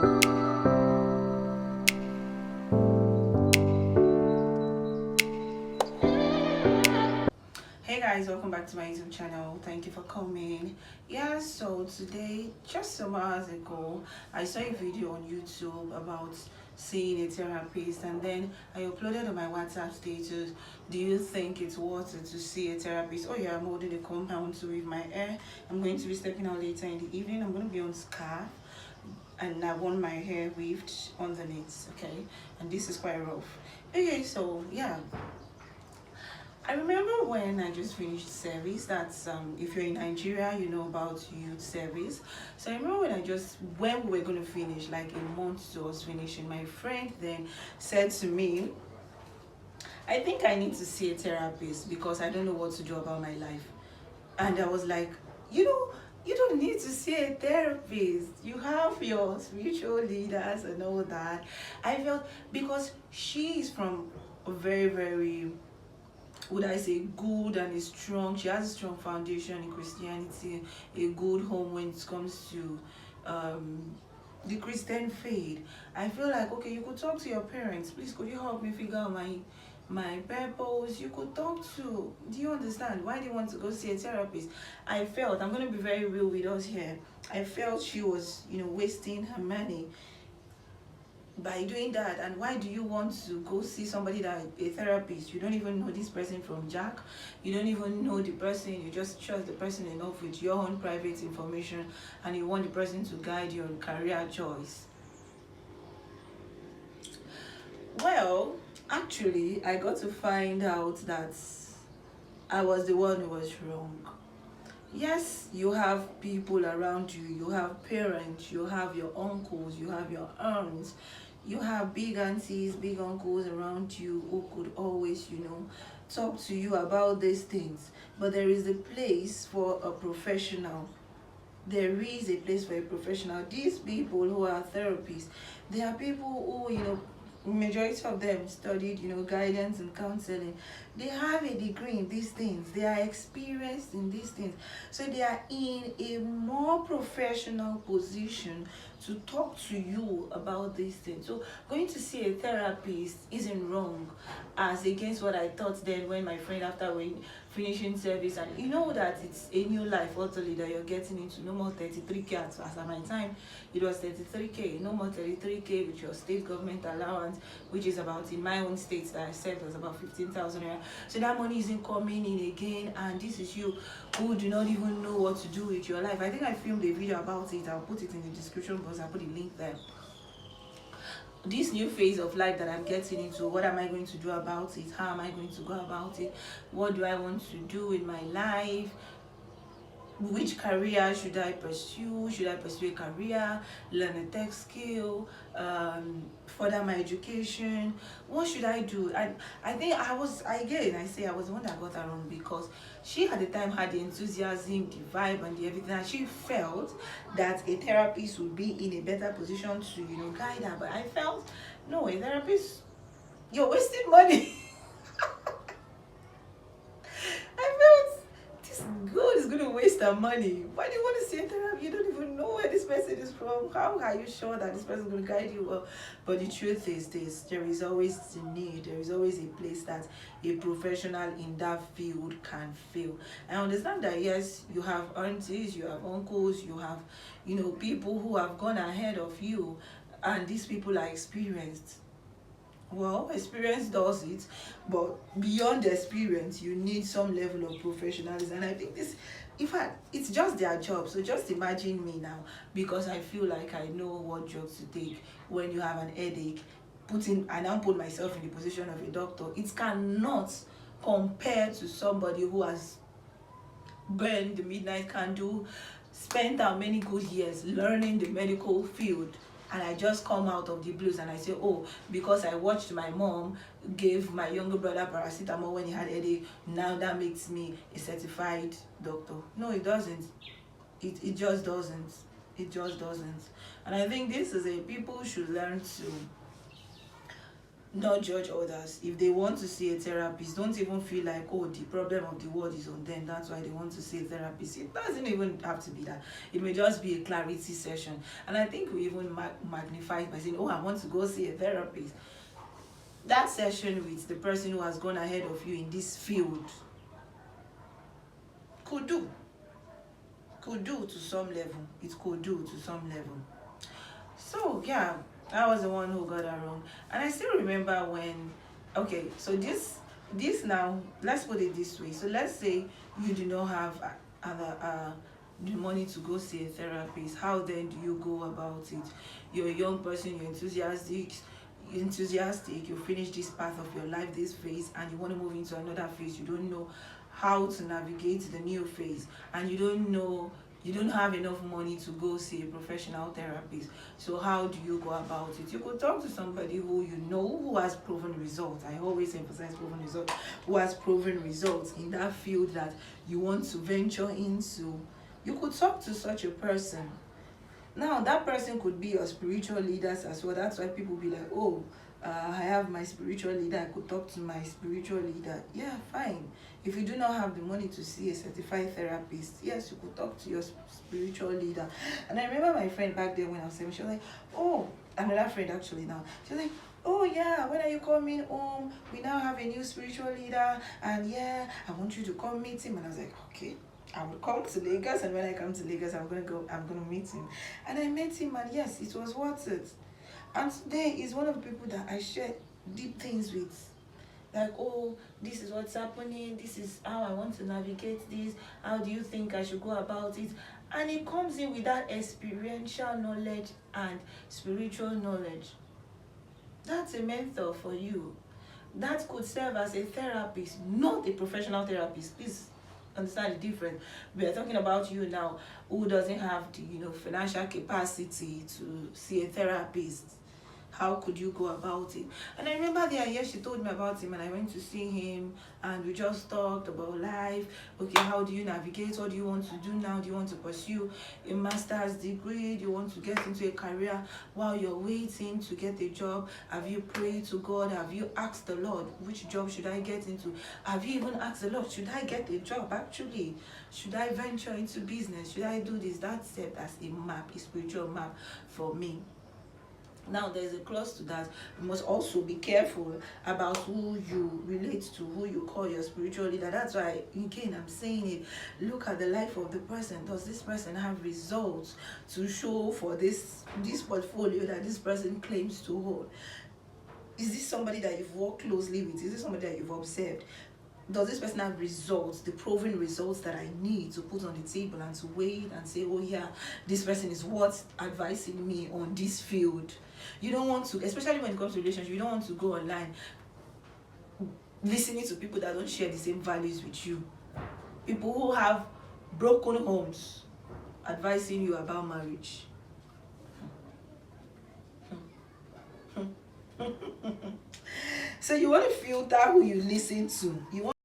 Hey guys, welcome back to my YouTube channel. Thank you for coming. Yeah, so today, just some hours ago, I saw a video on YouTube about seeing a therapist, and then I uploaded on my WhatsApp status. Do you think it's worth it to see a therapist? Oh yeah, I'm holding a compound to with my hair. I'm going to be stepping out later in the evening. I'm going to be on scarf, and I want my hair weaved underneath, okay? And this is quite rough. Okay, so yeah, I remember when I just finished service. That's if you're in Nigeria, you know about youth service. So I remember when we were gonna finish, like a month to us finishing, my friend then said to me, I think I need to see a therapist because I don't know what to do about my life. And I was like, you know, you don't need to see a therapist. You have your spiritual leaders and all that. I felt because she is from a very, very, would I say, good and a strong. She has a strong foundation in Christianity, a good home when it comes to the Christian faith. I feel like, okay, you could talk to your parents. Please, could you help me figure out my purpose? You could talk to. Do you understand why they want to go see a therapist? I felt, I'm gonna be very real with us here. I felt she was, wasting her money by doing that. And why do you want to go see somebody that a therapist? You don't even know this person from Jack. You don't even know the person. You just trust the person enough with your own private information, and you want the person to guide your career choice. Well, actually, I got to find out that I was the one who was wrong. Yes, you have people around you. You have parents, you have your uncles, you have your aunts, you have big aunties, big uncles around you who could always, talk to you about these things. But there is a place for a professional. There is a place for a professional. These people who are therapists, they are people who, majority of them studied, guidance and counseling. They have a degree in these things. They are experienced in these things. So they are in a more professional position to talk to you about these things. So going to see a therapist isn't wrong, as against what I thought then when my friend, after we finishing service, and you know that it's a new life totally that you're getting into. No more 33k as at my time it was 33k, no more 33k with your state government allowance, which is about, in my own state that I served, was about 15,000 naira. So that money isn't coming in again, and this is you who do not even know what to do with your life. I think I filmed a video about it. I'll put it in the description box. I'll put the link there. This new phase of life that I'm getting into, what am I going to do about it? How am I going to go about it? What do I want to do in my life? Which career should I pursue? Should I pursue a career, learn a tech skill, further my education? What should I do? I think I was the one that got her wrong, because she at the time had the enthusiasm, the vibe, and the everything, and she felt that a therapist would be in a better position to, guide her. But I felt, no, a therapist, you're wasting money. I felt this girl is going to waste her money. Why do you want to see a therapy? You don't even know where this person is from. How are you sure that this person is going to guide you well? But the truth is this: there is always the need, there is always a place that a professional in that field can fill. I understand that, yes, you have aunties, you have uncles, you have, people who have gone ahead of you, and these people are experienced. Well, experience does it, but beyond experience, you need some level of professionalism. And I think this, in fact, it's just their job. So just imagine me now, because I feel like I know what drugs to take when you have an headache. I now put myself in the position of a doctor. It cannot compare to somebody who has burned the midnight candle, spent how many good years learning the medical field, and I just come out of the blues and I say, oh, because I watched my mom give my younger brother paracetamol when he had a headache, now that makes me a certified doctor. No, it doesn't. It just doesn't. It just doesn't. And I think this is a people should learn to Not judge others. If they want to see a therapist, don't even feel like, oh, the problem of the world is on them, that's why they want to see a therapist. It doesn't even have to be that. It may just be a clarity session. And I think we even magnify it by saying, oh, I want to go see a therapist. That session with the person who has gone ahead of you in this field could do to some level. It could do to some level. So yeah, I was the one who got that wrong. And I still remember when, okay, so this now, let's put it this way. So let's say you do not have the money to go see a therapist. How then do you go about it? You're a young person, you're enthusiastic, you finish this path of your life, this phase, and you want to move into another phase. You don't know how to navigate the new phase, and you don't have enough money to go see a professional therapist. So how do you go about it? You could talk to somebody who you know who has proven results. I always emphasize proven results. Who has proven results in that field that you want to venture into. You could talk to such a person. Now that person could be your spiritual leaders as well. That's why people be like, oh, I have my spiritual leader, I could talk to my spiritual leader. Yeah, fine. If you do not have the money to see a certified therapist, yes, you could talk to your spiritual leader. And I remember my friend back then when I was 7, she was like, oh, another friend actually now, she was like, oh yeah, when are you coming home? We now have a new spiritual leader, and yeah, I want you to come meet him. And I was like, okay, I will come to Lagos, and when I come to Lagos, I'm gonna meet him. And I met him, and yes, it was worth it. And today is one of the people that I share deep things with. Like, oh, this is what's happening, this is how I want to navigate this, how do you think I should go about it? And it comes in with that experiential knowledge and spiritual knowledge. That's a mentor for you. That could serve as a therapist, not a professional therapist. Please understand the difference. We are talking about you now who doesn't have the financial capacity to see a therapist. How could you go about it? And I remember the year she told me about him, and I went to see him, and we just talked about life. Okay, how do you navigate? What do you want to do now? Do you want to pursue a master's degree? Do you want to get into a career while you're waiting to get a job? Have you prayed to God? Have you asked the Lord, which job should I get into? Have you even asked the Lord, should I get a job actually? Should I venture into business? Should I do this? That's set as a map, a spiritual map for me. Now there's a clause to that. You must also be careful about who you relate to, who you call your spiritual leader. That's why, again, I'm saying it. Look at the life of the person. Does this person have results to show for this portfolio that this person claims to hold? Is this somebody that you've worked closely with? Is this somebody that you've observed? Does this person have results, the proven results that I need to put on the table and to weigh and say, oh yeah, this person is worth advising me on this field? You don't want to, especially when it comes to relationships, you don't want to go online listening to people that don't share the same values with you. People who have broken homes advising you about marriage. So you want to filter who you listen to. You want